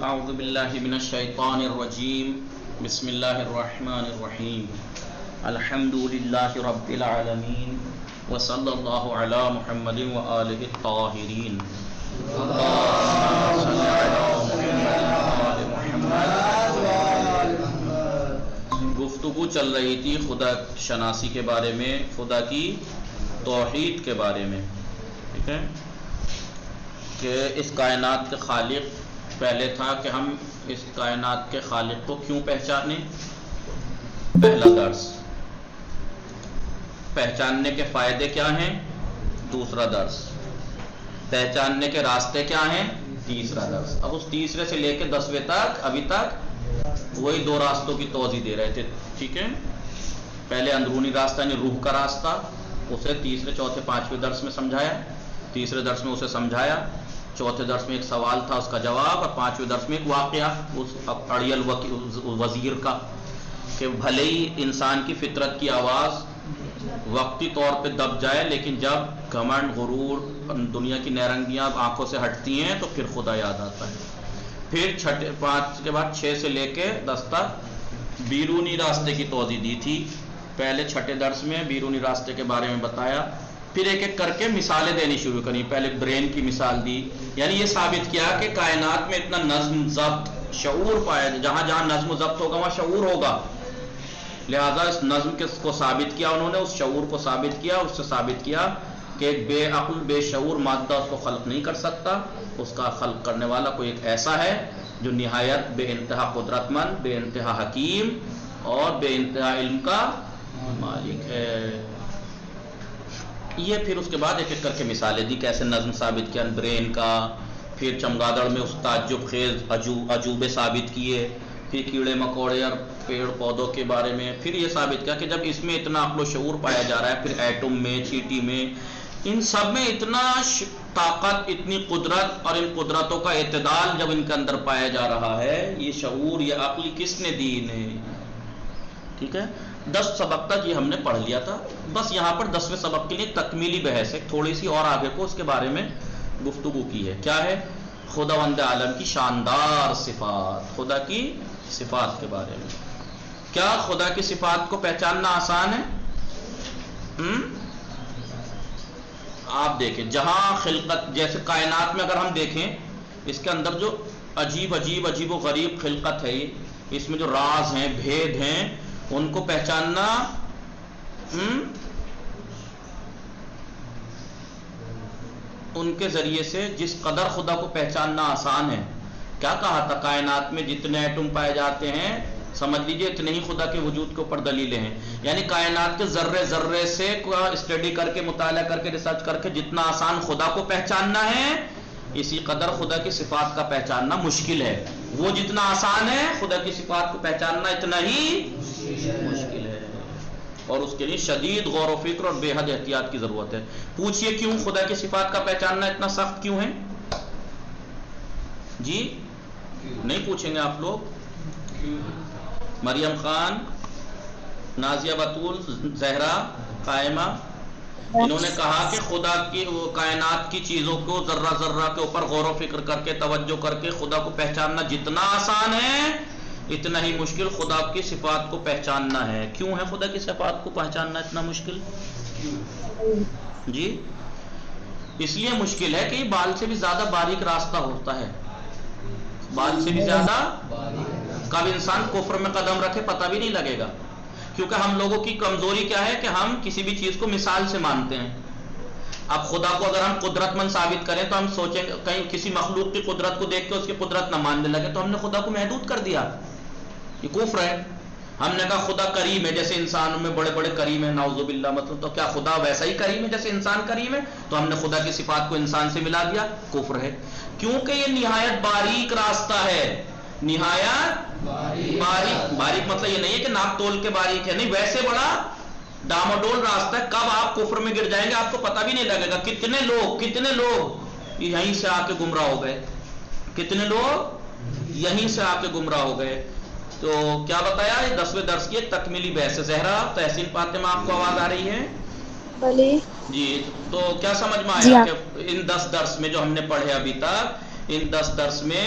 اعوذ باللہ من الشیطان الرجیم بسم اللہ الرحمن الرحیم الحمد للہ رب العالمین وصلی اللہ علی محمد وآلہ الطاہرین اللہم صل علی محمد وآل محمد۔ گفتگو چل رہی تھی خدا شناسی کے بارے میں، خدا کی توحید کے بارے میں، ٹھیک ہے، کہ اس کائنات کے خالق پہلے تھا کہ ہم اس کائنات کے خالق کو کیوں پہچانیں۔ پہلا درس پہچاننے کے فائدے کیا ہیں، دوسرا درس پہچاننے کے راستے کیا ہیں، تیسرا درس۔ اب اس تیسرے سے لے کے 10ویں تک ابھی تک وہی دو راستوں کی توضیح دے رہے تھے، ٹھیک ہے۔ پہلے اندرونی راستہ یعنی روح کا راستہ، اسے تیسرے چوتھے پانچویں درس میں سمجھایا، تیسرے درس میں اسے سمجھایا، چوتھے درس میں ایک سوال تھا اس کا جواب، اور پانچویں درس میں ایک واقعہ اس اڑیل وزیر کا، کہ بھلے ہی انسان کی فطرت کی آواز وقتی طور پہ دب جائے، لیکن جب گھمنڈ غرور دنیا کی نیرنگیاں آنکھوں سے ہٹتی ہیں تو پھر خدا یاد آتا ہے۔ پھر پانچ کے بعد 6 سے لے کے 10 تک بیرونی راستے کی توضیح دی تھی۔ پہلے چھٹے درس میں بیرونی راستے کے بارے میں بتایا، پھر ایک ایک کر کے مثالیں دینی شروع کریں۔ پہلے برین کی مثال دی، یعنی یہ ثابت کیا کہ کائنات میں اتنا نظم ضبط شعور پایا، جہاں جہاں نظم و ضبط ہوگا وہاں شعور ہوگا، لہذا اس نظم کو ثابت کیا انہوں نے، اس شعور کو ثابت کیا، اس سے ثابت کیا کہ ایک بے عقل بے شعور مادہ اس کو خلق نہیں کر سکتا، اس کا خلق کرنے والا کوئی ایک ایسا ہے جو نہایت بے انتہا قدرت مند، بے انتہا حکیم اور بے انتہا علم کا مالک ہے۔ یہ پھر اس کے بعد ایک ایک کر کے مثالیں دی، کیسے نظم ثابت کیا برین کا، پھر چمگادڑ میں اس تعجب خیز عجوبے ثابت کیے، پھر کیڑے مکوڑے اور پیڑ پودوں کے بارے میں، پھر یہ ثابت کیا کہ جب اس میں اتنا عقل و شعور پایا جا رہا ہے، پھر ایٹم میں، چیٹی میں، ان سب میں اتنا طاقت، اتنی قدرت اور ان قدرتوں کا اعتدال جب ان کے اندر پایا جا رہا ہے، یہ شعور یہ عقل کس نے دی انہیں، ٹھیک ہے۔ 10 سبق تک یہ ہم نے پڑھ لیا تھا، بس یہاں پر 10ویں سبق کے لیے تکمیلی بحث ہے، تھوڑی سی اور آگے کو اس کے بارے میں گفتگو کی ہے۔ کیا ہے؟ خداوند عالم کی شاندار صفات، خدا کی صفات کے بارے میں۔ کیا خدا کی صفات کو پہچاننا آسان ہے؟ آپ دیکھیں، جہاں خلقت، جیسے کائنات میں اگر ہم دیکھیں، اس کے اندر جو عجیب و غریب خلقت ہے، اس میں جو راز ہیں، بھید ہیں، ان کو پہچاننا ان کے ذریعے سے جس قدر خدا کو پہچاننا آسان ہے۔ کیا کہا تھا؟ کائنات میں جتنے ایٹم پائے جاتے ہیں، سمجھ لیجئے اتنے ہی خدا کے وجود کے اوپر دلیلیں ہیں، یعنی کائنات کے ذرے ذرے سے اسٹڈی کر کے، مطالعہ کر کے، ریسرچ کر کے جتنا آسان خدا کو پہچاننا ہے، اسی قدر خدا کی صفات کا پہچاننا مشکل ہے۔ وہ جتنا آسان ہے، خدا کی صفات کو پہچاننا اتنا ہی مشکل ہے، اور اس کے لیے شدید غور و فکر اور بے حد احتیاط کی ضرورت ہے۔ پوچھئے کیوں خدا کی صفات کا پہچاننا اتنا سخت کیوں ہے؟ جی نہیں پوچھیں گے آپ لوگ؟ مریم خان، نازیہ بطول، زہرا، قائمہ، انہوں نے کہا کہ خدا کی کائنات کی چیزوں کو ذرہ ذرہ کے اوپر غور و فکر کر کے، توجہ کر کے خدا کو پہچاننا جتنا آسان ہے، اتنا ہی مشکل خدا کی صفات کو پہچاننا ہے۔ کیوں ہے خدا کی صفات کو پہچاننا اتنا مشکل؟ جی اس لیے مشکل ہے کہ یہ بال سے بھی زیادہ باریک راستہ ہوتا ہے، بال سے بھی زیادہ، کب انسان کفر میں قدم رکھے پتہ بھی نہیں لگے گا، کیونکہ ہم لوگوں کی کمزوری کیا ہے کہ ہم کسی بھی چیز کو مثال سے مانتے ہیں۔ اب خدا کو اگر ہم قدرت مند ثابت کریں تو ہم سوچیں کہیں کسی مخلوق کی قدرت کو دیکھ کے اس کی قدرت نہ ماننے لگے تو ہم نے خدا کو محدود کر دیا، یہ کفر ہے۔ ہم نے کہا خدا کریم ہے، جیسے انسانوں میں بڑے بڑے کریم ہیں، نعوذ باللہ، مطلب تو کیا خدا ویسا ہی کریم ہے جیسے انسان کریم ہے؟ تو ہم نے خدا کی صفات کو انسان سے ملا دیا، کفر ہے، کیونکہ یہ نہایت باریک راستہ ہے، نہایت باریک مطلب یہ نہیں ہے کہ ناپ تول کے باریک ہے، نہیں، ویسے بڑا ڈاماڈول راستہ ہے، کب آپ کفر میں گر جائیں گے آپ کو پتہ بھی نہیں لگے گا۔ کتنے لوگ یہیں سے آ کے گمراہ ہو گئے، کتنے لوگ یہیں سے آ کے گمراہ ہو گئے۔ تو کیا بتایا؟ یہ 10ویں درس کی ایک تکمیلی بحث ہے۔ زہرا، تحسین فاطمہ، آپ کو آواز آ رہی ہے؟ جی، تو کیا سمجھ میں آیا کہ ان 10 درس میں جو ہم نے پڑھے ابھی تک، ان 10 درس میں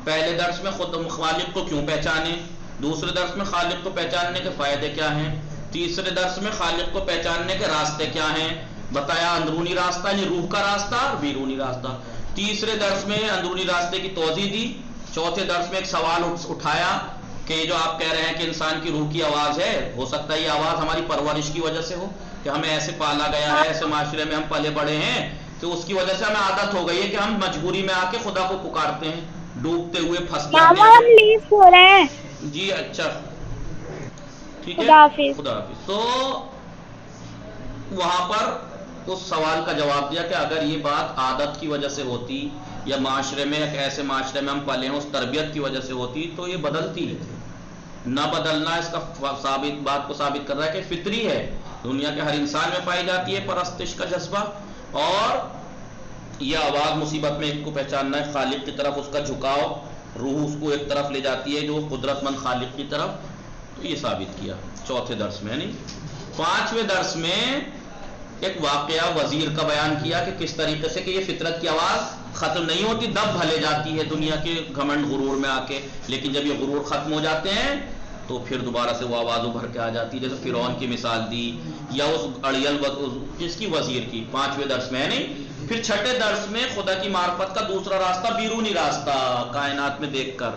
پہلے درس میں خود خالق کو کیوں پہچانے، دوسرے درس میں خالق کو پہچاننے کے فائدے کیا ہیں، تیسرے درس میں خالق کو پہچاننے کے راستے کیا ہیں، بتایا اندرونی راستہ یعنی روح کا راستہ اور بیرونی راستہ، تیسرے درس میں اندرونی راستے کی توضیح دی، چوتھے درس میں ایک سوال اٹھایا کہ جو آپ کہہ رہے ہیں کہ انسان کی روح کی آواز ہے، ہو سکتا ہے یہ آواز ہماری پرورش کی وجہ سے ہو کہ ہمیں ایسے پالا گیا ہے، ایسے معاشرے میں ہم پلے بڑے ہیں کہ اس کی وجہ سے ہمیں عادت ہو گئی ہے کہ ہم مجبوری میں آ کے خدا کو پکارتے ہیں، ڈوبتے ہوئے پھنس جاتے ماما ہم ہیں۔ لیو ہو رہے ہیں۔ جی اچھا ٹھیک ہے، خدا حافظ۔ خدا حافظ۔ تو وہاں پر اس سوال کا جواب دیا کہ اگر یہ بات عادت کی وجہ سے ہوتی یا معاشرے میں ایک ایسے معاشرے میں ہم پلے ہیں اس تربیت کی وجہ سے ہوتی تو یہ بدلتی ہے، نہ بدلنا اس کا بات کو ثابت کر رہا ہے کہ فطری ہے، دنیا کے ہر انسان میں پائی جاتی ہے پرستش کا جذبہ، اور یہ آواز مصیبت میں ایک کو پہچاننا ہے، خالق کی طرف اس کا جھکاؤ، روح اس کو ایک طرف لے جاتی ہے جو قدرت مند خالق کی طرف، تو یہ ثابت کیا چوتھے درس میں، نہیں پانچویں درس میں ایک واقعہ وزیر کا بیان کیا کہ کس طریقے سے کہ یہ فطرت کی آواز ختم نہیں ہوتی، دب بھلے جاتی ہے دنیا کے گھمنڈ غرور میں آ کے، لیکن جب یہ غرور ختم ہو جاتے ہیں تو پھر دوبارہ سے وہ آواز ابھر کے آ جاتی ہے، جیسے فرعون کی مثال دی یا اس اڑیل جس کی وزیر کی، پانچویں درس میں ہے نہیں۔ پھر چھٹے درس میں خدا کی معرفت کا دوسرا راستہ بیرونی راستہ کائنات میں دیکھ کر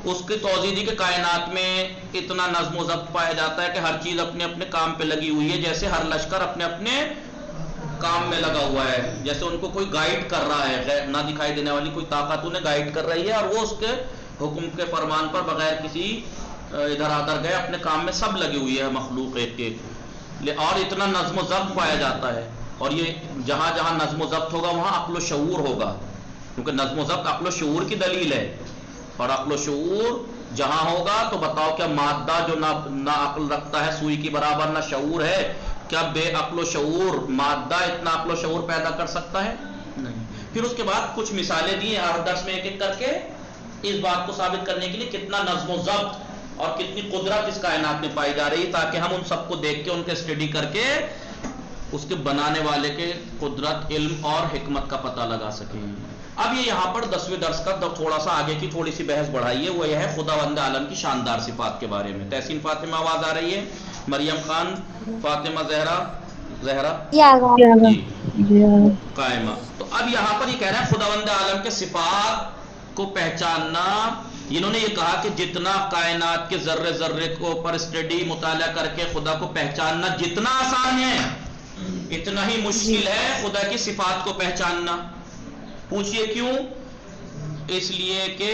اس کی توضیح دی کہ کائنات میں اتنا نظم و ضبط پایا جاتا ہے کہ ہر چیز اپنے اپنے کام پہ لگی ہوئی ہے، جیسے ہر لشکر اپنے اپنے کام میں لگا ہوا ہے، جیسے ان کو کوئی گائیڈ کر رہا ہے، نہ دکھائی دینے والی کوئی طاقت انہیں گائیڈ کر رہی ہے اور وہ اس کے حکم کے فرمان پر بغیر کسی ادھر ادھر گئے اپنے کام میں سب لگی ہوئی ہے مخلوق ایک ایک، اور اتنا نظم و ضبط پایا جاتا ہے، اور یہ جہاں جہاں نظم و ضبط ہوگا وہاں عقل و شعور ہوگا، کیونکہ نظم و ضبط عقل و شعور کی دلیل ہے، اور عقل و شعور جہاں ہوگا تو بتاؤ کیا مادہ جو نہ عقل رکھتا ہے سوئی کی برابر نہ شعور ہے، کیا بے عقل و شعور مادہ اتنا عقل و شعور پیدا کر سکتا ہے؟ نہیں۔ پھر اس کے بعد کچھ مثالیں دی ہیں ہر درس میں ایک ایک کر کے اس بات کو ثابت کرنے کے لیے کتنا نظم و ضبط اور کتنی قدرت اس کائنات میں پائی جا رہی ہے، تاکہ ہم ان سب کو دیکھ کے ان کے اسٹڈی کر کے اس کے بنانے والے کے قدرت، علم اور حکمت کا پتہ لگا سکیں۔ اب یہ یہاں پر 10ویں درس کا تھوڑا سا آگے کی تھوڑی سی بحث بڑھائی ہے، وہ یہ ہے خداوند عالم کی شاندار صفات کے بارے میں۔ تحسین فاطمہ آواز آ رہی ہے؟ مریم خان، فاطمہ زہرا جی قائمہ۔ تو اب یہاں پر یہ کہہ رہا ہے خداوند عالم کے صفات کو پہچاننا، انہوں نے یہ کہا کہ جتنا کائنات کے ذرے ذرے کو پر اسٹڈی مطالعہ کر کے خدا کو پہچاننا جتنا آسان ہے اتنا ہی مشکل ہے خدا کی صفات کو پہچاننا۔ پوچھئے کیوں؟ اس لیے کہ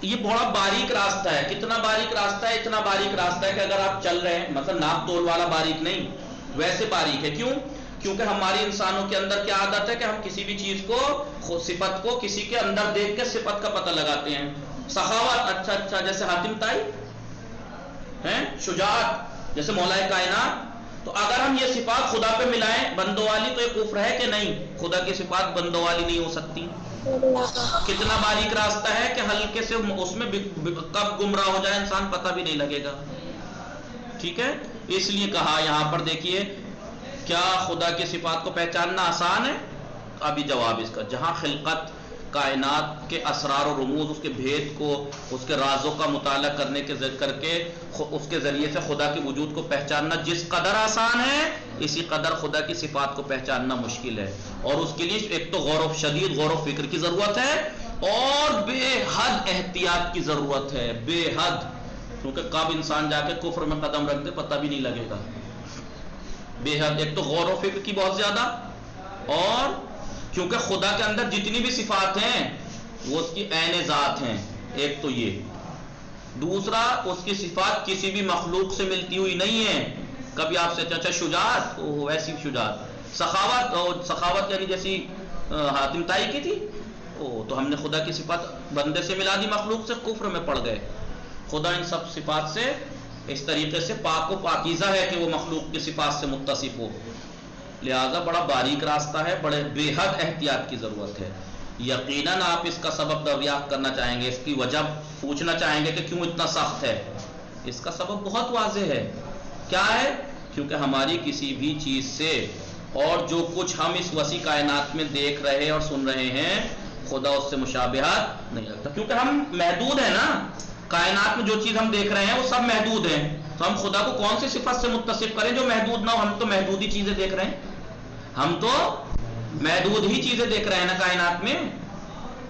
یہ بڑا باریک راستہ ہے۔ کتنا باریک راستہ ہے؟ اتنا باریک راستہ ہے کہ اگر آپ چل رہے ہیں، مثلا ناپ تول والا باریک نہیں، ویسے باریک ہے۔ کیوں؟ کیونکہ ہماری انسانوں کے اندر کیا عادت ہے کہ ہم کسی بھی چیز کو، صفت کو کسی کے اندر دیکھ کے صفت کا پتہ لگاتے ہیں۔ سخاوت، اچھا جیسے حاتم طائی ہیں، شجاعت جیسے مولا کائنات۔ تو اگر ہم یہ صفات خدا پہ ملائیں بندوں والی تو یہ کفر ہے کہ نہیں؟ خدا کی صفات بندوں والی نہیں ہو سکتی۔ کتنا باریک راستہ ہے کہ ہلکے سے اس میں کب گمراہ ہو جائے انسان پتہ بھی نہیں لگے گا۔ ٹھیک ہے، اس لیے کہا یہاں پر دیکھیے کیا خدا کی صفات کو پہچاننا آسان ہے؟ ابھی جواب اس کا، جہاں خلقت، کائنات کے اسرار و رموز، اس کے بھید کو، اس کے رازوں کا مطالعہ کرنے کے کر کے اس کے ذریعے سے خدا کے وجود کو پہچاننا جس قدر آسان ہے اسی قدر خدا کی صفات کو پہچاننا مشکل ہے، اور اس کے لیے ایک تو شدید غور و فکر کی ضرورت ہے اور بے حد احتیاط کی ضرورت ہے، بے حد، کیونکہ کب انسان جا کے کفر میں قدم رکھ دے پتہ بھی نہیں لگے گا۔ بے حد، ایک تو غور و فکر کی بہت زیادہ، اور کیونکہ خدا کے اندر جتنی بھی صفات ہیں وہ اس کی عین ذات ہیں، ایک تو یہ، دوسرا اس کی صفات کسی بھی مخلوق سے ملتی ہوئی نہیں ہے۔ کبھی آپ سے اچھا شجاعت، ویسی شجاعت، سخاوت یعنی جیسی حاتم طائی کی تھی، تو ہم نے خدا کی صفات بندے سے ملا دی، مخلوق سے کفر میں پڑ گئے۔ خدا ان سب صفات سے اس طریقے سے پاک و پاکیزہ ہے کہ وہ مخلوق کی صفات سے متصف ہو، لہذا بڑا باریک راستہ ہے، بڑے بے حد احتیاط کی ضرورت ہے۔ یقیناً آپ اس کا سبب دریافت کرنا چاہیں گے، اس کی وجہ پوچھنا چاہیں گے کہ کیوں اتنا سخت ہے۔ اس کا سبب بہت واضح ہے، کیا ہے؟ کیونکہ ہماری کسی بھی چیز سے اور جو کچھ ہم اس وسیع کائنات میں دیکھ رہے اور سن رہے ہیں خدا اس سے مشابہت نہیں رکھتا، کیونکہ ہم محدود ہیں نا. کائنات میں جو چیز ہم دیکھ رہے ہیں وہ سب محدود ہیں، تو ہم خدا کو کون سی صفت سے متصف کریں جو محدود نہ ہو؟ ہم تو محدود ہی چیزیں دیکھ رہے ہیں، ہم تو محدود ہی چیزیں دیکھ رہے ہیں نا کائنات میں،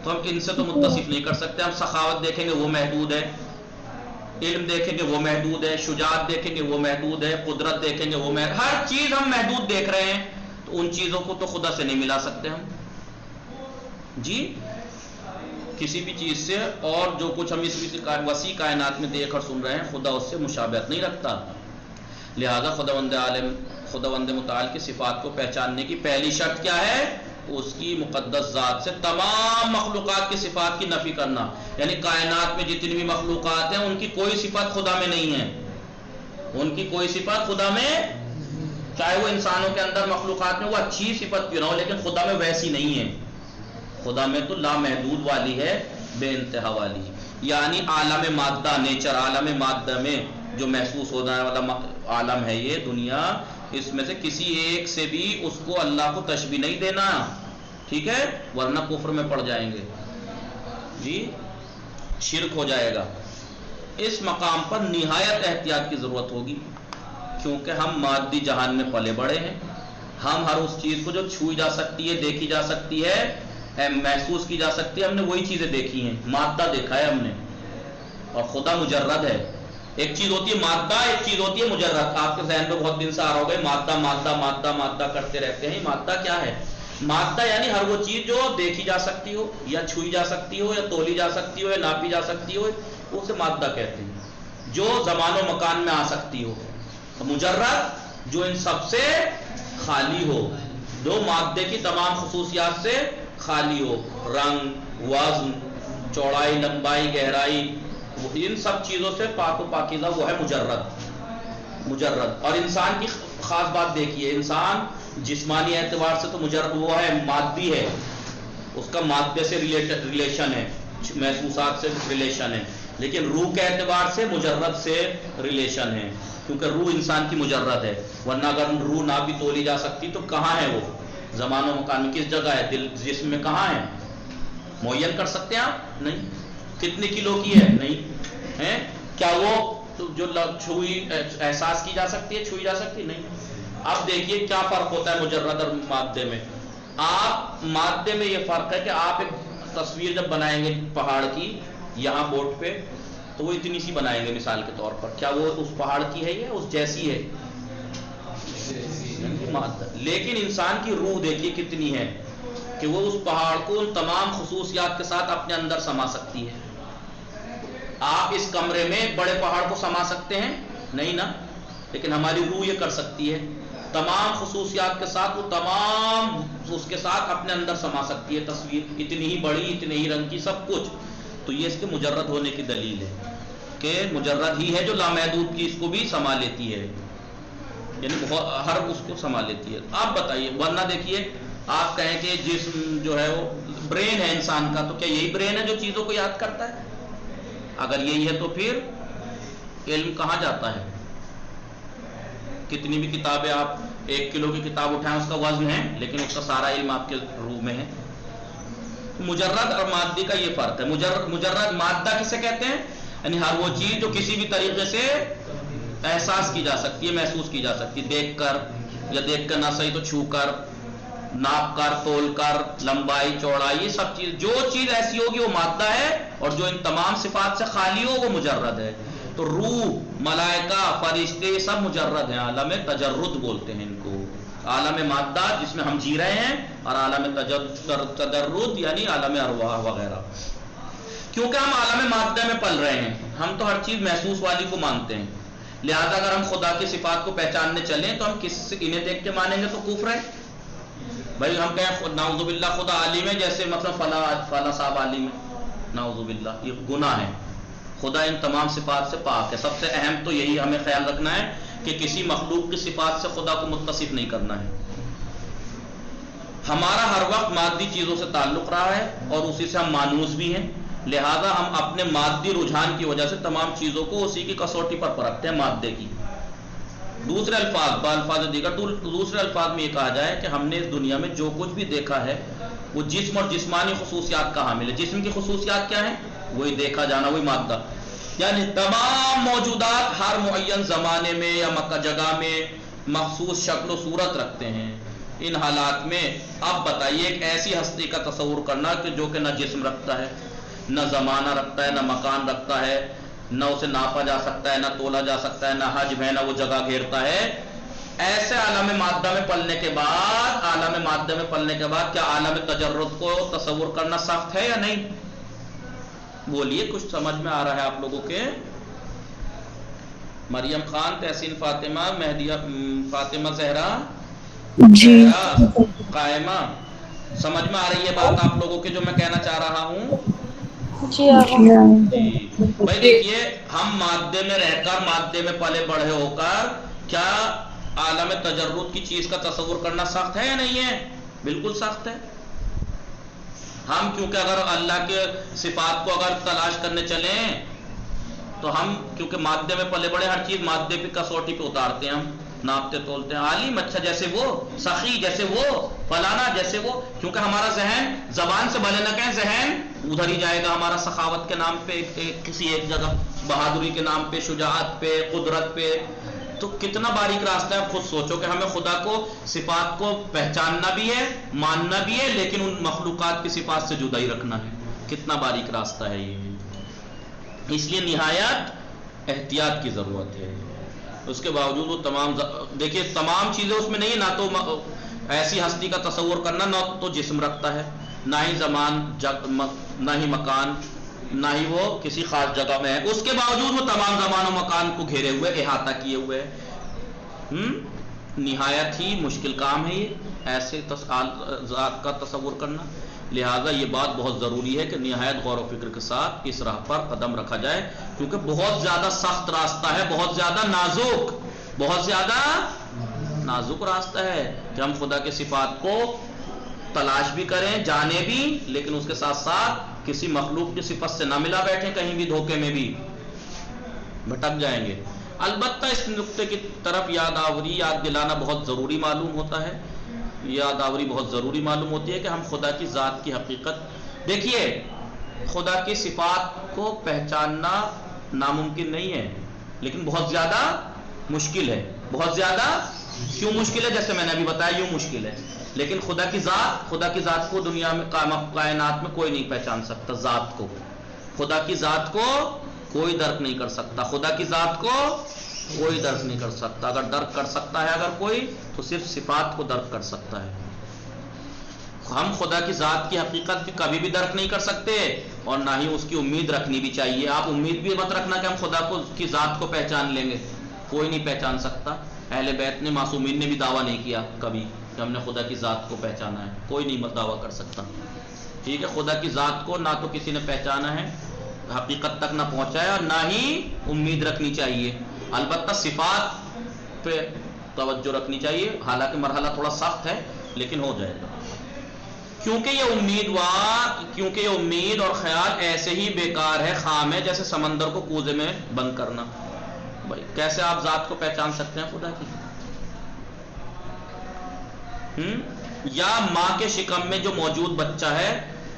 تو ہم ان سے تو متصف نہیں کر سکتے. ہم سخاوت دیکھیں گے وہ محدود ہے، علم دیکھیں گے وہ محدود ہے، شجاعت دیکھیں گے وہ محدود ہے، قدرت دیکھیں گے وہ محدود، ہر چیز ہم محدود دیکھ رہے ہیں، تو ان چیزوں کو تو خدا سے نہیں ملا سکتے ہم جی کسی بھی چیز سے. اور جو کچھ ہم اس وسیع کائنات میں دیکھ اور سن رہے ہیں خدا اس سے مشابہت نہیں رکھتا. لہذا خداوند عالم خداوند متعال کی صفات کو پہچاننے کی پہلی شرط کیا ہے؟ اس کی مقدس ذات سے تمام مخلوقات کی صفات کی نفی کرنا. یعنی کائنات میں جتنی بھی مخلوقات ہیں ان کی کوئی صفت خدا میں نہیں ہے، ان کی کوئی صفت خدا میں، چاہے وہ انسانوں کے اندر مخلوقات میں وہ اچھی صفت کیوں نہ ہو، لیکن خدا میں ویسی نہیں ہے. خدا میں تو لامحدود والی ہے، بے انتہا والی. یعنی عالم مادہ، نیچر، عالم مادہ میں جو محسوس ہونے والا عالم ہے یہ دنیا، اس میں سے کسی ایک سے بھی اس کو اللہ کو تشبیہ نہیں دینا، ٹھیک ہے، ورنہ کفر میں پڑ جائیں گے جی، شرک ہو جائے گا. اس مقام پر نہایت احتیاط کی ضرورت ہوگی، کیونکہ ہم مادی جہان میں پلے بڑے ہیں. ہم ہر اس چیز کو جو چھوئی جا سکتی ہے، دیکھی جا سکتی ہے، محسوس کی جا سکتی ہے، ہم نے وہی چیزیں دیکھی ہیں. مادہ دیکھا ہے ہم نے، اور خدا مجرد ہے. ایک چیز ہوتی ہے مادہ، ایک چیز ہوتی ہے مجرد. آپ کے ذہن میں بہت دن سے آ رہا ہوگا مادہ مادہ مادہ مادہ کرتے رہتے ہیں. مادہ کیا ہے؟ مادہ یعنی ہر وہ چیز جو دیکھی جا سکتی ہو، یا چھوئی جا سکتی ہو، یا تولی جا سکتی ہو، یا ناپی جا سکتی ہو، اسے مادہ کہتے ہیں. جو زمان و مکان میں آ سکتی ہو. مجرد جو ان سب سے خالی ہو، جو مادے کی تمام خصوصیات سے خالی ہو، رنگ، وزن، چوڑائی، لمبائی، گہرائی، ان سب چیزوں سے پاک و پاکیزہ، وہ ہے مجرد. مجرد. اور انسان کی خاص بات دیکھیے، انسان جسمانی اعتبار سے تو مجرد وہ ہے، مادی ہے، اس کا مادے سے ریلیشن ہے، محسوسات سے ریلیشن ہے، لیکن روح کے اعتبار سے مجرد سے ریلیشن ہے، کیونکہ روح انسان کی مجرد ہے. ورنہ اگر روح نہ بھی تولی جا سکتی تو کہاں ہے وہ؟ زمان و مکان میں. کس جگہ ہے؟ دل جسم میں کہاں ہے؟ معین کر سکتے ہیں آپ؟ نہیں. کتنے کلو کی ہے؟ نہیں ہے. کیا وہ جو چھوئی احساس کی جا سکتی ہے، چھوئی جا سکتی؟ نہیں. اب دیکھیے کیا فرق ہوتا ہے مجرد اور مادے میں. آپ مادے میں یہ فرق ہے کہ آپ ایک تصویر جب بنائیں گے پہاڑ کی یہاں بورڈ پہ، تو وہ اتنی سی بنائیں گے مثال کے طور پر. کیا وہ اس پہاڑ کی ہے یا اس جیسی ہے؟ مادہ. لیکن انسان کی روح دیکھیے کتنی ہے کہ وہ اس پہاڑ کو ان تمام خصوصیات کے ساتھ اپنے اندر سما سکتی ہے. آپ اس کمرے میں بڑے پہاڑ کو سما سکتے ہیں؟ نہیں نا. لیکن ہماری روح یہ کر سکتی ہے، تمام خصوصیات کے ساتھ، وہ تمام اس کے ساتھ اپنے اندر سما سکتی ہے. تصویر اتنی ہی بڑی، اتنے ہی رنگ کی، سب کچھ. تو یہ اس کے مجرد ہونے کی دلیل ہے کہ مجرد ہی ہے جو لامحدود کی اس کو بھی سما لیتی ہے، یعنی ہر اس کو سما لیتی ہے. آپ بتائیے، ورنہ دیکھیے آپ کہیں کہ جسم جو ہے وہ برین ہے انسان کا، تو کیا یہی برین ہے جو چیزوں کو یاد کرتا ہے؟ اگر یہی ہے تو پھر علم کہاں جاتا ہے؟ کتنی بھی کتابیں آپ 1 کلو کی کتاب اٹھائیں اس کا وزن ہے، لیکن اس کا سارا علم آپ کے روح میں ہے. مجرد اور مادی کا یہ فرق ہے. مجرد مادہ کسے کہتے ہیں؟ یعنی ہر وہ چیز جو کسی بھی طریقے سے احساس کی جا سکتی ہے، محسوس کی جا سکتی ہے، دیکھ کر، یا دیکھ کر نہ صحیح تو چھو کر، ناپ کر، تول کر، لمبائی، چوڑائی، یہ سب چیز، جو چیز ایسی ہوگی وہ مادہ ہے، اور جو ان تمام صفات سے خالی ہو وہ مجرد ہے. تو روح، ملائکہ، فرشتے، یہ سب مجرد ہیں. عالم تجرد بولتے ہیں ان کو. عالم مادہ جس میں ہم جی رہے ہیں، اور عالم تجرد یعنی عالم ارواح وغیرہ. کیونکہ ہم عالم مادہ میں پل رہے ہیں، ہم تو ہر چیز محسوس والی کو مانتے ہیں. لہذا اگر ہم خدا کی صفات کو پہچاننے چلیں تو ہم انہیں دیکھ کے مانیں گے تو کفر ہے. بھائی ہم کہیں نعوذ باللہ خدا عالم ہے، جیسے مطلب فلاں صاحب عالم ہے، نعوذ باللہ، یہ گناہ ہے. خدا ان تمام صفات سے پاک ہے. سب سے اہم تو یہی ہمیں خیال رکھنا ہے کہ کسی مخلوق کی صفات سے خدا کو متصف نہیں کرنا ہے. ہمارا ہر وقت مادی چیزوں سے تعلق رہا ہے اور اسی سے ہم مانوس بھی ہیں. لہذا ہم اپنے مادی رجحان کی وجہ سے تمام چیزوں کو اسی کی کسوٹی پر پرکھتے ہیں، مادے کی. دوسرے الفاظ، بالفاظ دیگر، دوسرے الفاظ میں یہ کہا جائے کہ ہم نے اس دنیا میں جو کچھ بھی دیکھا ہے وہ جسم اور جسمانی خصوصیات کا حامل ہے. جسم کی خصوصیات کیا ہیں؟ وہی دیکھا جانا، وہی مادہ. یعنی تمام موجودات ہر معین زمانے میں یا مکہ جگہ میں مخصوص شکل و صورت رکھتے ہیں. ان حالات میں اب بتائیے ایک ایسی ہستی کا تصور کرنا کہ جو کہ نہ جسم رکھتا ہے، نہ زمانہ رکھتا ہے، نہ مکان رکھتا ہے، نہ اسے ناپا جا سکتا ہے، نہ تولا جا سکتا ہے، نہ حجم ہے، نہ وہ جگہ گھیرتا ہے. ایسے عالم مادہ میں پلنے کے بعد کیا عالم تجرد کو تصور کرنا سخت ہے یا نہیں؟ بولیے، کچھ سمجھ میں آ رہا ہے آپ لوگوں کے؟ مریم خان، تحسین فاطمہ، مہدیہ فاطمہ زہرا، جی قائمہ، سمجھ میں آ رہی ہے بات آپ لوگوں کے جو میں کہنا چاہ رہا ہوں؟ جی جی بھائی دیکھیے، ہم مادے میں رہ کر، مادے میں پلے بڑھے ہو کر کیا عالم تجرد کی چیز کا تصور کرنا سخت ہے یا نہیں ہے؟ بالکل سخت ہے. ہم کیونکہ اگر اللہ کے صفات کو اگر تلاش کرنے چلیں تو ہم کیونکہ مادے میں پلے بڑے، ہر چیز مادے پہ کسوٹی پہ اتارتے ہیں، ہم ناپتے تولتے ہیں. عالم، اچھا، جیسے وہ سخی، جیسے وہ فلانا، جیسے وہ، کیونکہ ہمارا ذہن زبان سے بھلے نہ کہیں، ذہن ادھر ہی جائے گا ہمارا، سخاوت کے نام پہ کسی ایک جگہ، بہادری کے نام پہ، شجاعت پہ، قدرت پہ. تو کتنا باریک راستہ ہے. آپ خود سوچو کہ ہمیں خدا کو صفات کو پہچاننا بھی ہے، ماننا بھی ہے، لیکن ان مخلوقات کی صفات سے جدا ہی رکھنا ہے. کتنا باریک راستہ ہے یہ. اس لیے نہایت احتیاط کی ضرورت ہے. اس کے باوجود وہ تمام دیکھیے تمام چیزیں اس میں نہیں ہے. نہ تو ایسی ہستی کا تصور کرنا، نہ تو جسم رکھتا ہے، نہ ہی زمان، نہ ہی مکان، نہ ہی وہ کسی خاص جگہ میں ہے. اس کے باوجود وہ تمام زمان و مکان کو گھیرے ہوئے، احاطہ کیے ہوئے. نہایت ہی مشکل کام ہے یہ ایسے ذات کا تصور کرنا. لہٰذا یہ بات بہت ضروری ہے کہ نہایت غور و فکر کے ساتھ اس راہ پر قدم رکھا جائے، کیونکہ بہت زیادہ سخت راستہ ہے، بہت زیادہ نازک، بہت زیادہ نازک راستہ ہے کہ ہم خدا کے صفات کو تلاش بھی کریں، جانے بھی، لیکن اس کے ساتھ ساتھ کسی مخلوق کی صفت سے نہ ملا بیٹھیں، کہیں بھی دھوکے میں بھی بھٹک جائیں گے. البتہ اس نقطے کی طرف یاد دلانا بہت ضروری معلوم ہوتا ہے. یاد آوری بہت ضروری معلوم ہوتی ہے کہ ہم خدا کی ذات کی حقیقت، دیکھیے خدا کی صفات کو پہچاننا ناممکن نہیں ہے، لیکن بہت زیادہ مشکل ہے. بہت زیادہ کیوں مشکل ہے؟ جیسے میں نے ابھی بتایا یوں مشکل ہے. لیکن خدا کی ذات کو دنیا میں، کائنات میں کوئی نہیں پہچان سکتا. ذات کو، خدا کی ذات کو کوئی درک نہیں کر سکتا. خدا کی ذات کو کوئی درک نہیں کر سکتا. اگر درک کر سکتا ہے اگر کوئی، تو صرف صفات کو درک کر سکتا ہے. ہم خدا کی ذات کی حقیقت کبھی بھی درک نہیں کر سکتے، اور نہ ہی اس کی امید رکھنی بھی چاہیے. آپ امید بھی مت رکھنا کہ ہم خدا کی ذات کو پہچان لیں گے. کوئی نہیں پہچان سکتا. اہل بیت نے، معصومین نے بھی دعویٰ نہیں کیا کبھی کہ ہم نے خدا کی ذات کو پہچانا ہے. کوئی نہیں دعویٰ کر سکتا. ٹھیک ہے، خدا کی ذات کو نہ تو کسی نے پہچانا ہے، حقیقت تک نہ پہنچا ہے، اور نہ ہی امید رکھنی چاہیے. البتہ صفات پہ توجہ رکھنی چاہیے. حالانکہ مرحلہ تھوڑا سخت ہے، لیکن ہو جائے گا. کیونکہ یہ امید اور خیال ایسے ہی بیکار ہے، خام ہے، جیسے سمندر کو کوزے میں بند کرنا. بھائی کیسے آپ ذات کو پہچان سکتے ہیں خدا کی؟ یا ماں کے شکم میں جو موجود بچہ ہے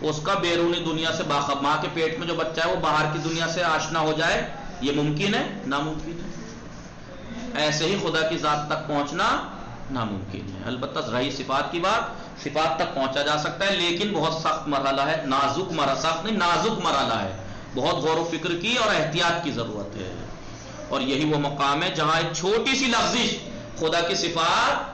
اس کا بیرونی دنیا سے ماں کے پیٹ میں جو بچہ ہے وہ باہر کی دنیا سے آشنا ہو جائے، یہ ممکن ہے؟ ناممکن ہے. ایسے ہی خدا کی ذات تک پہنچنا ناممکن ہے. البتہ رہی صفات کی بات، صفات تک پہنچا جا سکتا ہے، لیکن بہت سخت مرحلہ ہے، نازک مرحلہ، سخت نہیں نازک مرحلہ ہے. بہت غور و فکر کی اور احتیاط کی ضرورت ہے. اور یہی وہ مقام ہے جہاں ایک چھوٹی سی لفظ خدا کی صفات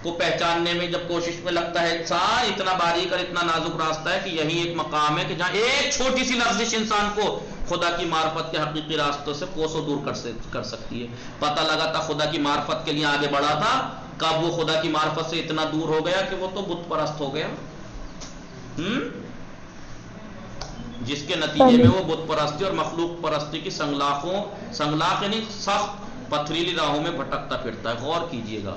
کو پہچاننے میں جب کوشش میں لگتا ہے انسان، اتنا باریک اور اتنا نازک راستہ ہے کہ یہی ایک مقام ہے کہ جہاں ایک چھوٹی سی لفظ انسان کو خدا کی معرفت کے حقیقی راستوں سے کوسوں دور کر سکتی ہے. پتہ لگا تھا خدا کی معرفت کے لیے آگے بڑھا تھا، کب وہ خدا کی معرفت سے اتنا دور ہو گیا کہ وہ تو بت پرست ہو گیا. جس کے نتیجے میں وہ بت پرستی اور مخلوق پرستی کی سنگلاخ یعنی سخت پتھریلی راہوں میں بھٹکتا پھرتا ہے. غور کیجئے گا،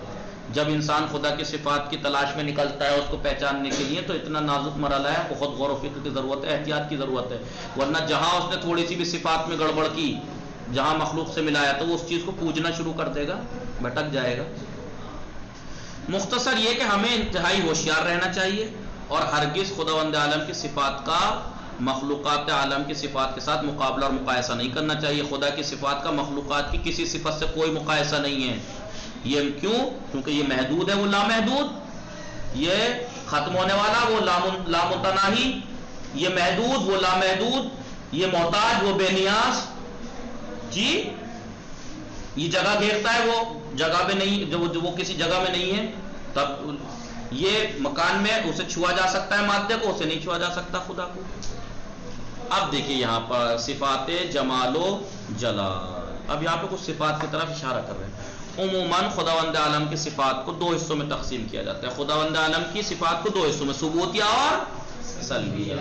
جب انسان خدا کی صفات کی تلاش میں نکلتا ہے اس کو پہچاننے کے لیے، تو اتنا نازک مرحلہ ہے، بہت غور و فکر کی ضرورت ہے، احتیاط کی ضرورت ہے. ورنہ جہاں اس نے تھوڑی سی بھی صفات میں گڑبڑ کی، جہاں مخلوق سے ملایا، تو وہ اس چیز کو پوجنا شروع کر دے گا، بھٹک جائے گا. مختصر یہ کہ ہمیں انتہائی ہوشیار رہنا چاہیے اور ہرگز خداوند عالم کی صفات کا مخلوقات عالم کی صفات کے ساتھ مقابلہ اور مقایسہ نہیں کرنا چاہیے. خدا کی صفات کا مخلوقات کی کسی صفت سے کوئی مقایسہ نہیں ہے. یہ کیوں؟ کیونکہ یہ محدود ہے، وہ لامحدود. یہ ختم ہونے والا، وہ لامتناہی. یہ محدود، وہ لامحدود. یہ محتاج، وہ بے نیاز. جی یہ جگہ گھیرتا ہے، وہ جگہ میں نہیں، جو وہ کسی جگہ میں نہیں ہے. تب یہ مکان میں اسے چھوا جا سکتا ہے مادے کو، اسے نہیں چھوا جا سکتا خدا کو. اب دیکھیے یہاں پر صفات جمال و جلال. اب یہاں پہ کچھ صفات کی طرف اشارہ کر رہے ہیں. عموماً خداوند عالم کی صفات کو دو حصوں میں تقسیم کیا جاتا ہے. خداوند عالم کی صفات کو دو حصوں میں، ثبوتیہ اور سلبیہ.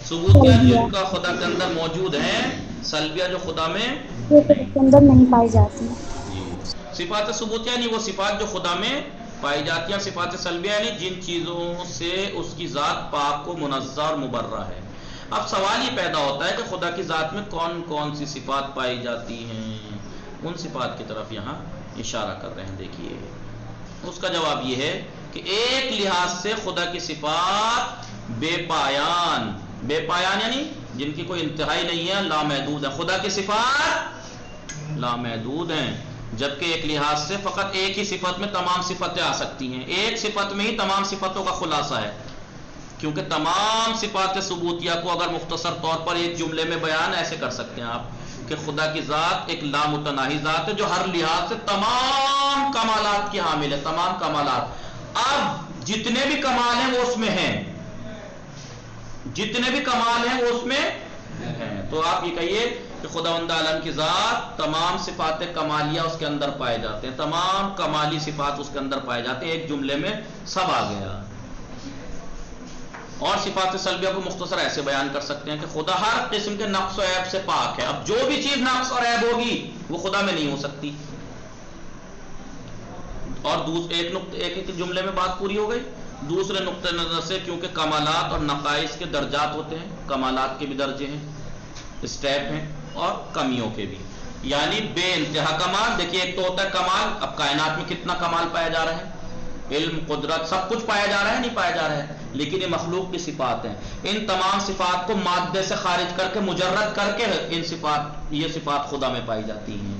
ثبوتیہ جن کا خدا کے اندر موجود ہیں، سلبیہ جو خدا میں کے اندر نہیں پائی جاتی. صفات ثبوتیہ یعنی وہ صفات جو خدا میں پائی جاتی ہیں. صفات سلبیہ یعنی جن چیزوں سے اس کی ذات پاک و منزہ اور مبرہ ہے. اب سوال یہ پیدا ہوتا ہے کہ خدا کی ذات میں کون کون سی صفات پائی جاتی ہیں. ان صفات کی طرف یہاں اشارہ کر رہے ہیں. دیکھیے اس کا جواب یہ ہے کہ ایک لحاظ سے خدا کی صفات بے پایان یعنی جن کی کوئی انتہائی نہیں ہے، لامحدود ہے. خدا کی صفات لامحدود ہیں، جبکہ ایک لحاظ سے فقط ایک ہی صفت میں تمام صفتیں آ سکتی ہیں. ایک صفت میں ہی تمام صفتوں کا خلاصہ ہے. کیونکہ تمام صفات ثبوتیہ کو اگر مختصر طور پر ایک جملے میں بیان ایسے کر سکتے ہیں آپ کہ خدا کی ذات ایک لامتناہی ذات ہے جو ہر لحاظ سے تمام کمالات کی حامل ہے. تمام کمالات. اب جتنے بھی کمال ہیں وہ اس میں ہیں، جتنے بھی کمال ہیں وہ اس میں ہیں. تو آپ یہ کہیے کہ خداوند عالم کی ذات تمام صفات کمالیہ اس کے اندر پائے جاتے ہیں، تمام کمالی صفات اس کے اندر پائے جاتے ہیں. ایک جملے میں سب آ گیا. اور صفات سلبیہ کو مختصر ایسے بیان کر سکتے ہیں کہ خدا ہر قسم کے نقص و عیب سے پاک ہے. اب جو بھی چیز نقص اور عیب ہوگی وہ خدا میں نہیں ہو سکتی. اور ایک جملے میں بات پوری ہو گئی. دوسرے نقطۂ نظر سے کیونکہ کمالات اور نقائص کے درجات ہوتے ہیں، کمالات کے بھی درجے ہیں، اسٹیپ ہیں، اور کمیوں کے بھی. یعنی بے انتہا کمال. دیکھیے ایک تو ہوتا ہے کمال. اب کائنات میں کتنا کمال پایا جا رہا ہے، علم، قدرت، سب کچھ پایا جا رہا ہے، نہیں پایا جا رہا ہے، لیکن یہ مخلوق کی صفات ہیں. ان تمام صفات کو مادے سے خارج کر کے، مجرد کر کے یہ صفات خدا میں پائی جاتی ہیں.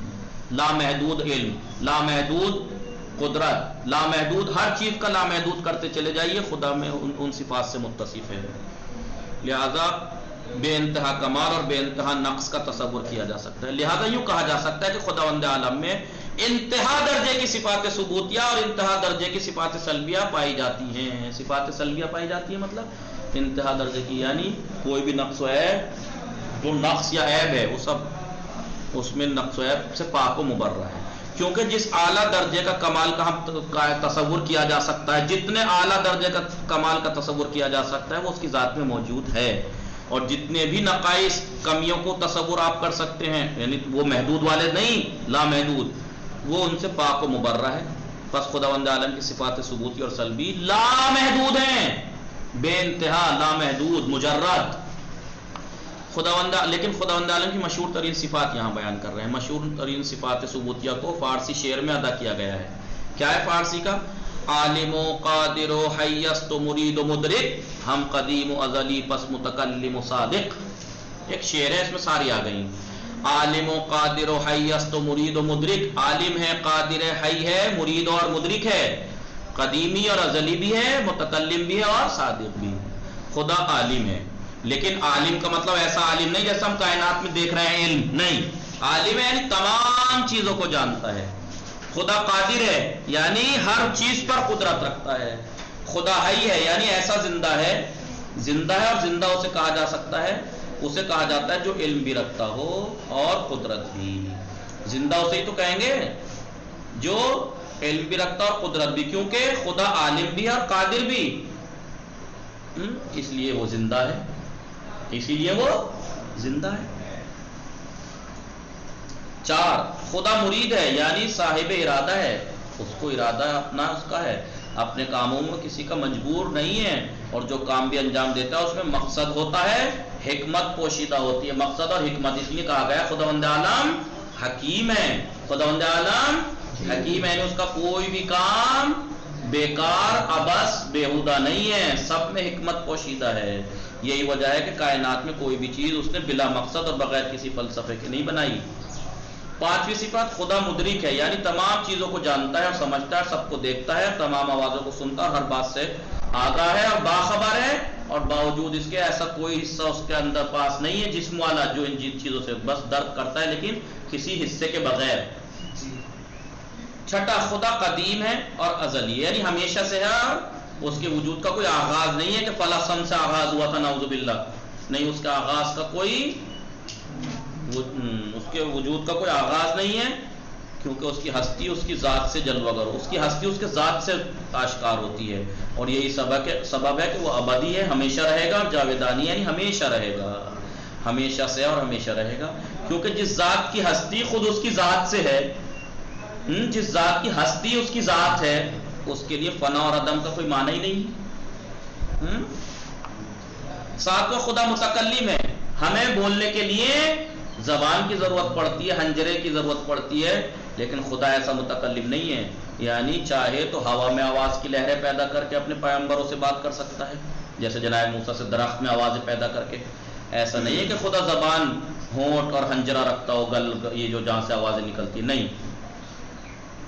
لامحدود علم، لامحدود قدرت، لامحدود ہر چیز کا لامحدود کرتے چلے جائیے، خدا میں ان صفات سے متصف ہے. لہذا بے انتہا کمال اور بے انتہا نقص کا تصور کیا جا سکتا ہے. لہذا یوں کہا جا سکتا ہے کہ خداوند عالم میں انتہا درجے کی صفات ثبوتیہ اور انتہا درجے کی صفات سلبیہ پائی جاتی ہیں. صفات سلبیہ پائی جاتی ہیں مطلب انتہا درجے کی، یعنی کوئی بھی نقص و عیب، جو نقص یا عیب ہے وہ سب اس میں نقص و عیب سے پاک و مبرہ ہے. کیونکہ جس اعلیٰ درجے کا کمال کا تصور کیا جا سکتا ہے، جتنے اعلیٰ درجے کا کمال کا تصور کیا جا سکتا ہے وہ اس کی ذات میں موجود ہے. اور جتنے بھی نقائص، کمیوں کو تصور آپ کر سکتے ہیں، یعنی وہ محدود والے نہیں، لامحدود، وہ ان سے پاک و مبرہ ہے. پس خداوند عالم کی صفات ثبوتی اور سلبی لامحدود ہیں، بے انتہا، لامحدود، مجرد. لیکن خداوند عالم کی مشہور ترین صفات یہاں بیان کر رہے ہیں. مشہور ترین صفات ثبوتیہ کو فارسی شعر میں ادا کیا گیا ہے. کیا ہے فارسی کا؟ عالم و قادر و حیست و مرید و مدرک، ہم قدیم و ازلی پس متکلم و صادق. ایک شعر ہے، اس میں ساری آ گئی. عالم و قادر و حیست و مرید و مدرک، عالم ہے، قادر ہے، حی ہے، مرید اور مدرک ہے، قدیمی اور ازلی بھی ہے، متکلم بھی ہے اور صادق بھی. خدا عالم ہے، لیکن عالم کا مطلب ایسا عالم نہیں جیسا ہم کائنات میں دیکھ رہے ہیں علم نہیں. عالم ہے یعنی تمام چیزوں کو جانتا ہے. خدا قادر ہے یعنی ہر چیز پر قدرت رکھتا ہے. خدا حی ہے یعنی ایسا زندہ ہے اور زندہ اسے کہا جا سکتا ہے، اسے کہا جاتا ہے جو علم بھی رکھتا ہو اور قدرت بھی. زندہ اسے ہی تو کہیں گے جو علم بھی رکھتا اور قدرت بھی، کیونکہ خدا عالم بھی ہے اور قادر بھی، اس لیے وہ زندہ ہے، اسی لیے وہ زندہ ہے. 4 خدا مرید ہے یعنی صاحب ارادہ ہے، اس کو ارادہ اپنا اس کا ہے، اپنے کاموں میں کسی کا مجبور نہیں ہے، اور جو کام بھی انجام دیتا ہے اس میں مقصد ہوتا ہے، حکمت پوشیدہ ہوتی ہے. مقصد اور حکمت اس لیے کہا گیا خداوند عالم حکیم ہے. خداوند عالم حکیم ہے یعنی اس کا کوئی بھی کام بیکار ابس بیہودہ نہیں ہے، سب میں حکمت پوشیدہ ہے. یہی وجہ ہے کہ کائنات میں کوئی بھی چیز اس نے بلا مقصد اور بغیر کسی فلسفے کے نہیں بنائی. پانچویں صفت خدا مدرک ہے، یعنی تمام چیزوں کو جانتا ہے اور سمجھتا ہے، سب کو دیکھتا ہے، تمام آوازوں کو سنتا ہے، ہر بات سے آگاہ ہے اور باخبر ہے، اور باوجود اس کے ایسا کوئی حصہ اس کے اندر پاس نہیں ہے جسم والا جو ان چیزوں سے بس درد کرتا ہے لیکن کسی حصے کے بغیر. چھٹا، خدا قدیم ہے اور ازلی، یعنی ہمیشہ سے ہے، اس کے وجود کا کوئی آغاز نہیں ہے کہ فلاں سن سے آغاز ہوا تھا، نعوذ باللہ، نہیں، اس کا آغاز کا کوئی، اس کے وجود کا کوئی آغاز نہیں ہے، کیونکہ اس کی ہستی اس کی ذات سے جلوہ گر، اس کی ہستی اس کے ذات سے آشکار ہوتی ہے، اور یہی سبب ہے کہ وہ ابدی ہے، ہمیشہ رہے گا، اور جاویدانی یعنی ہمیشہ رہے گا، ہمیشہ سے اور ہمیشہ رہے گا. کیونکہ جس ذات کی ہستی خود اس کی ذات سے ہے، جس ذات کی ہستی اس کی ذات ہے، اس کے لیے فنا اور عدم کا کوئی معنی ہی نہیں. ساتواں، خدا متکلم ہے، ہمیں بولنے کے لیے زبان کی ضرورت پڑتی ہے، حنجرے کی ضرورت پڑتی ہے، لیکن خدا ایسا متکلم نہیں ہے، یعنی چاہے تو ہوا میں آواز کی لہریں پیدا کر کے اپنے پیغمبروں سے بات کر سکتا ہے، جیسے جناب موسیٰ سے درخت میں آوازیں پیدا کر کے. ایسا نہیں ہے کہ خدا زبان، ہونٹ اور حنجرہ رکھتا ہو، گل، یہ جو جہاں سے آوازیں نکلتی، نہیں.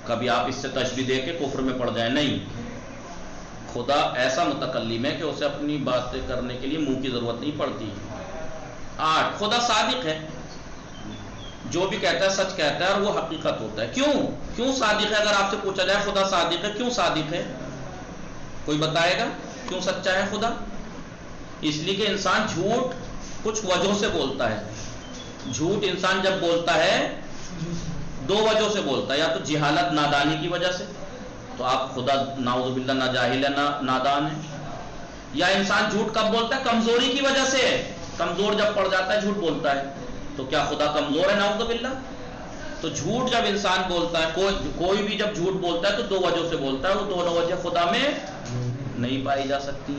کبھی آپ اس سے تشبیہ دے کے کفر میں پڑ جائیں، نہیں. خدا ایسا متکلم ہے کہ اسے اپنی باتیں کرنے کے لیے منہ کی ضرورت نہیں پڑتی. 8، خدا صادق ہے، جو بھی کہتا ہے سچ کہتا ہے اور وہ حقیقت ہوتا ہے. کیوں صادق ہے؟ اگر آپ سے پوچھا جائے خدا صادق ہے، کیوں صادق ہے؟ کوئی بتائے گا کیوں سچا ہے خدا؟ اس لیے کہ انسان جھوٹ کچھ وجہوں سے بولتا ہے. جھوٹ انسان جب بولتا ہے دو وجہوں سے بولتا ہے، یا تو جہالت، نادانی کی وجہ سے، تو آپ خدا نعوذ باللہ نہ جاہل ہے نہ نادان ہے. یا انسان جھوٹ کب بولتا ہے؟ کمزوری کی وجہ سے، کمزور جب پڑ جاتا ہے جھوٹ بولتا ہے. تو کیا خدا کمزور ہے؟ نعوذ باللہ. تو جھوٹ جب انسان بولتا ہے، کوئی بھی جب جھوٹ بولتا ہے تو دو وجہوں سے بولتا ہے، وہ دونوں وجہ خدا میں نہیں پائی جا سکتی،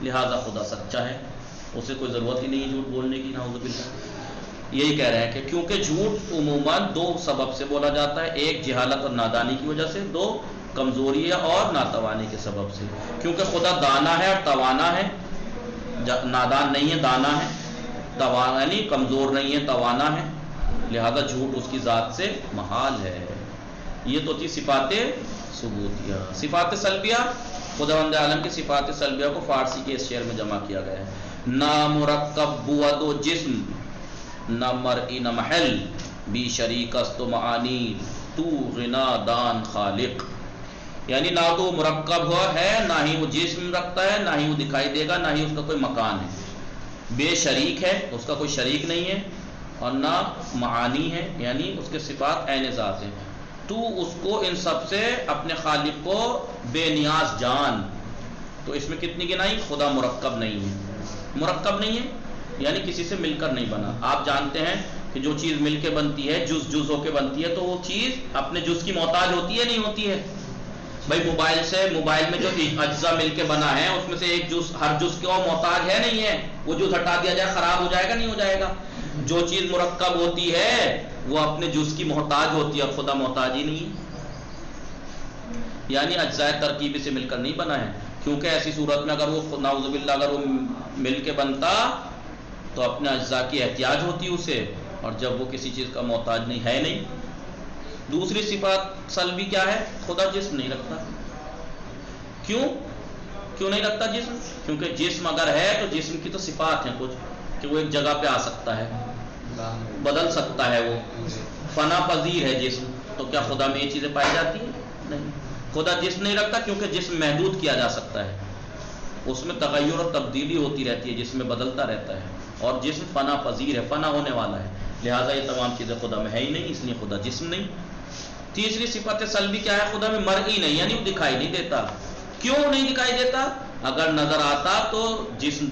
لہذا خدا سچا ہے، اسے کوئی ضرورت ہی نہیں ہے جھوٹ بولنے کی، نعوذ باللہ. یہی کہہ رہے ہیں کہ کیونکہ جھوٹ عموماً دو سبب سے بولا جاتا ہے، ایک جہالت اور نادانی کی وجہ سے، دو کمزوری اور ناتوانی کے سبب سے. کیونکہ خدا دانا ہے اور توانا ہے، نادان نہیں ہے، دانا ہے، توانا یعنی کمزور نہیں ہے، توانا ہے، لہذا جھوٹ اس کی ذات سے محال ہے. یہ تو تھی صفات ثبوتیہ. صفات سلبیہ، خداوند عالم کی صفات سلبیہ کو فارسی کے اس شعر میں جمع کیا گیا ہے. نہ مرکب بود و جسم، نہ مرئی نہ محل، بی شریک است و معانی، تو غنا دان خالق. یعنی نہ تو مرکب ہوا ہے، نہ ہی وہ جسم رکھتا ہے، نہ ہی وہ دکھائی دے گا، نہ ہی اس کا کوئی مکان ہے. بے شریک ہے، اس کا کوئی شریک نہیں ہے، اور نہ معانی ہے، یعنی اس کے صفات عین ذات ہیں. تو اس کو ان سب سے اپنے خالق کو بے نیاز جان. تو اس میں کتنی گنائی؟ خدا مرکب نہیں ہے. مرکب نہیں ہے یعنی کسی سے مل کر نہیں بنا. آپ جانتے ہیں کہ جو چیز مل کے بنتی ہے، جز ہو کے بنتی ہے، تو وہ چیز اپنے جز کی محتاج ہوتی ہے نہیں ہوتی ہے؟ بھائی موبائل میں جو اجزاء مل کے بنا ہے اس میں سے ایک جز، ہر جز کو محتاج ہے نہیں ہے؟ وہ جز ہٹا دیا جائے خراب ہو جائے گا نہیں ہو جائے گا؟ جو چیز مرکب ہوتی ہے وہ اپنے جز کی محتاج ہوتی ہے، اور خدا محتاج ہی نہیں ہے، یعنی اجزاء ترکیبی سے مل کر نہیں بنا ہے. کیونکہ ایسی صورت میں اگر وہ نعوذ باللہ اگر وہ مل کے بنتا تو اپنے اجزاء کی احتیاج ہوتی اسے، اور جب وہ کسی چیز کا محتاج نہیں ہے نہیں. دوسری صفات سلبی کیا ہے؟ خدا جسم نہیں رکھتا. کیوں نہیں رکھتا جسم؟ کیونکہ جسم اگر ہے تو جسم کی تو صفات ہیں کچھ، کہ وہ ایک جگہ پہ آ سکتا ہے، بدل سکتا ہے، وہ فنا پذیر ہے جسم. تو کیا خدا میں یہ چیزیں پائی جاتی ہیں؟ نہیں. خدا جسم نہیں رکھتا کیونکہ جسم محدود کیا جا سکتا ہے، اس میں تغیر اور تبدیلی ہوتی رہتی ہے، جسم میں بدلتا رہتا ہے، اور جسم فنا پذیر ہے، فنا ہونے والا ہے، لہٰذا یہ تمام چیزیں خدا میں ہے ہی نہیں، اس لیے خدا جسم نہیں. تیسری صفت سلبی کیا ہے؟ خدا میں مرئی نہیں، یعنی وہ دکھائی نہیں دیتا. کیوں نہیں دکھائی دیتا؟ اگر نظر آتا تو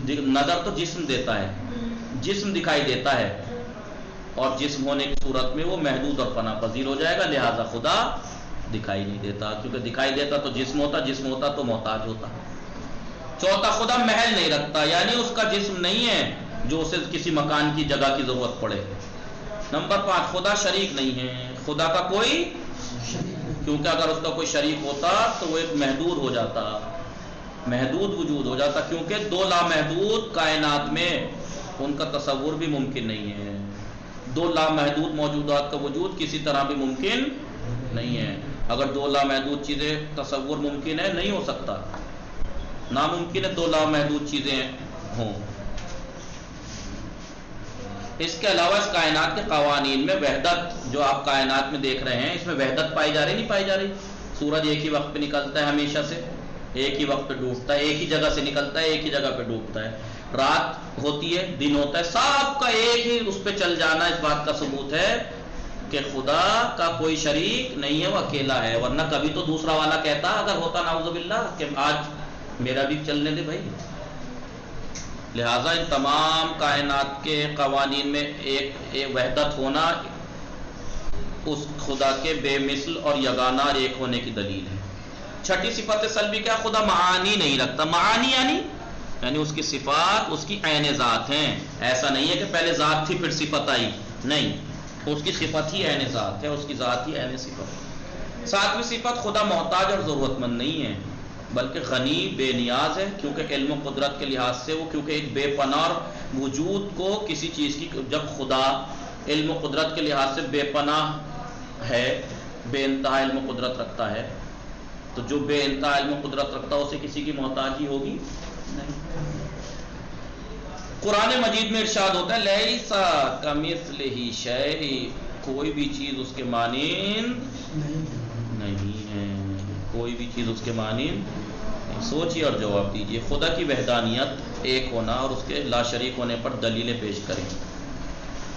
نظر تو جسم دیتا ہے، جسم دکھائی دیتا ہے، اور جسم ہونے کی صورت میں وہ محدود اور فنا پذیر ہو جائے گا، لہذا خدا دکھائی نہیں دیتا. کیونکہ دکھائی دیتا تو جسم ہوتا، جسم ہوتا تو محتاج ہوتا. چوتھا، خدا محل نہیں رکھتا، یعنی اس کا جسم نہیں ہے جو اسے کسی مکان کی جگہ کی ضرورت پڑے. نمبر 5، خدا شریک نہیں ہے. خدا کا کوئی کیونکہ اگر اس کا کوئی شریک ہوتا تو وہ ایک محدود ہو جاتا، محدود وجود ہو جاتا، کیونکہ دو لامحدود کائنات میں ان کا تصور بھی ممکن نہیں ہے، دو لامحدود موجودات کا وجود کسی طرح بھی ممکن نہیں ہے۔ اگر دو لامحدود چیزیں تصور ممکن ہے، نہیں ہو سکتا، ناممکن ہے دو لامحدود چیزیں ہوں۔ اس کے علاوہ اس کائنات کے قوانین میں وحدت، جو آپ کائنات میں دیکھ رہے ہیں، اس میں وحدت پائی جا رہی نہیں پائی جا رہی؟ سورج ایک ہی وقت پہ نکلتا ہے ہمیشہ سے، ایک ہی وقت پہ ڈوبتا ہے، ایک ہی جگہ سے نکلتا ہے، ایک ہی جگہ پہ ڈوبتا ہے، رات ہوتی ہے، دن ہوتا ہے، سب کا ایک ہی اس پہ چل جانا اس بات کا ثبوت ہے کہ خدا کا کوئی شریک نہیں ہے، وہ اکیلا ہے، ورنہ کبھی تو دوسرا والا کہتا اگر ہوتا نعوذ باللہ کہ آج میرا بھی چلنے دے بھائی۔ لہٰذا ان تمام کائنات کے قوانین میں ایک وحدت ہونا اس خدا کے بے مثل اور یگانہ اور ایک ہونے کی دلیل ہے۔ چھٹی صفت سلبی کیا؟ خدا معانی نہیں رکھتا۔ معانی یعنی اس کی صفات اس کی عین ذات ہیں، ایسا نہیں ہے کہ پہلے ذات تھی پھر صفت آئی، نہیں، اس کی صفت ہی عین ذات ہے، اس کی ذات ہی عین صفت ہے۔ ساتویں صفت، خدا محتاج اور ضرورت مند نہیں ہے بلکہ غنی بے نیاز ہے، کیونکہ علم و قدرت کے لحاظ سے وہ کیونکہ ایک بے پناہ وجود کو کسی چیز کی، جب خدا علم و قدرت کے لحاظ سے بے پناہ ہے، بے انتہا علم و قدرت رکھتا ہے، تو جو بے انتہا علم و قدرت رکھتا ہے اسے کسی کی محتاجی ہوگی نہیں۔ قرآن مجید میں ارشاد ہوتا ہے لیسا کمثلہ شیء، کوئی بھی چیز اس کے مانند نہیں ہے، کوئی بھی چیز اس کے مانند۔ سوچیے اور جواب دیجیے۔ خدا کی وحدانیت، ایک ہونا اور اس کے لا شریک ہونے پر دلیلیں پیش کریں،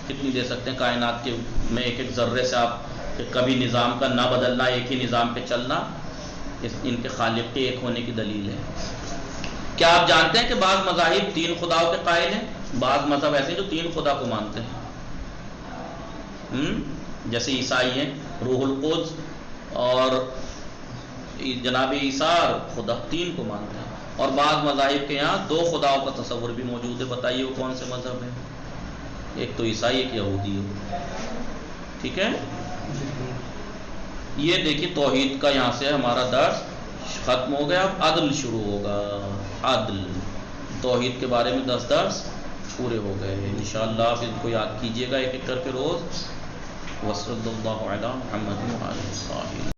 کتنی دے سکتے ہیں؟ کائنات کے میں ایک ایک ذرے سے آپ کبھی نظام کا نہ بدلنا، ایک ہی نظام پہ چلنا، ان کے خالق کے ایک ہونے کی دلیل ہے۔ کیا آپ جانتے ہیں کہ بعض مذاہب تین خداؤں کے قائل ہیں؟ بعض مذہب ایسے ہیں جو تین خدا کو مانتے ہیں، جیسے عیسائی ہیں، روح القدس اور جناب عیسیٰ خدا، تین کو مانتے ہیں۔ اور بعض مذاہب کے یہاں دو خداؤں کا تصور بھی موجود ہے۔ بتائیے وہ کون سے مذہب ہیں؟ ایک تو عیسائی، ایک یہودی ہے، ٹھیک ہے؟ یہ دیکھیے توحید کا یہاں سے ہمارا درس ختم ہو گیا، اب عدل شروع ہوگا۔ عدل، توحید کے بارے میں 10 درس پورے ہو گئے انشاءاللہ۔ آپ ان کو یاد کیجیے گا ایک ایک کر کے روز۔ وصلی اللہ علی محمد وعلی آلہ۔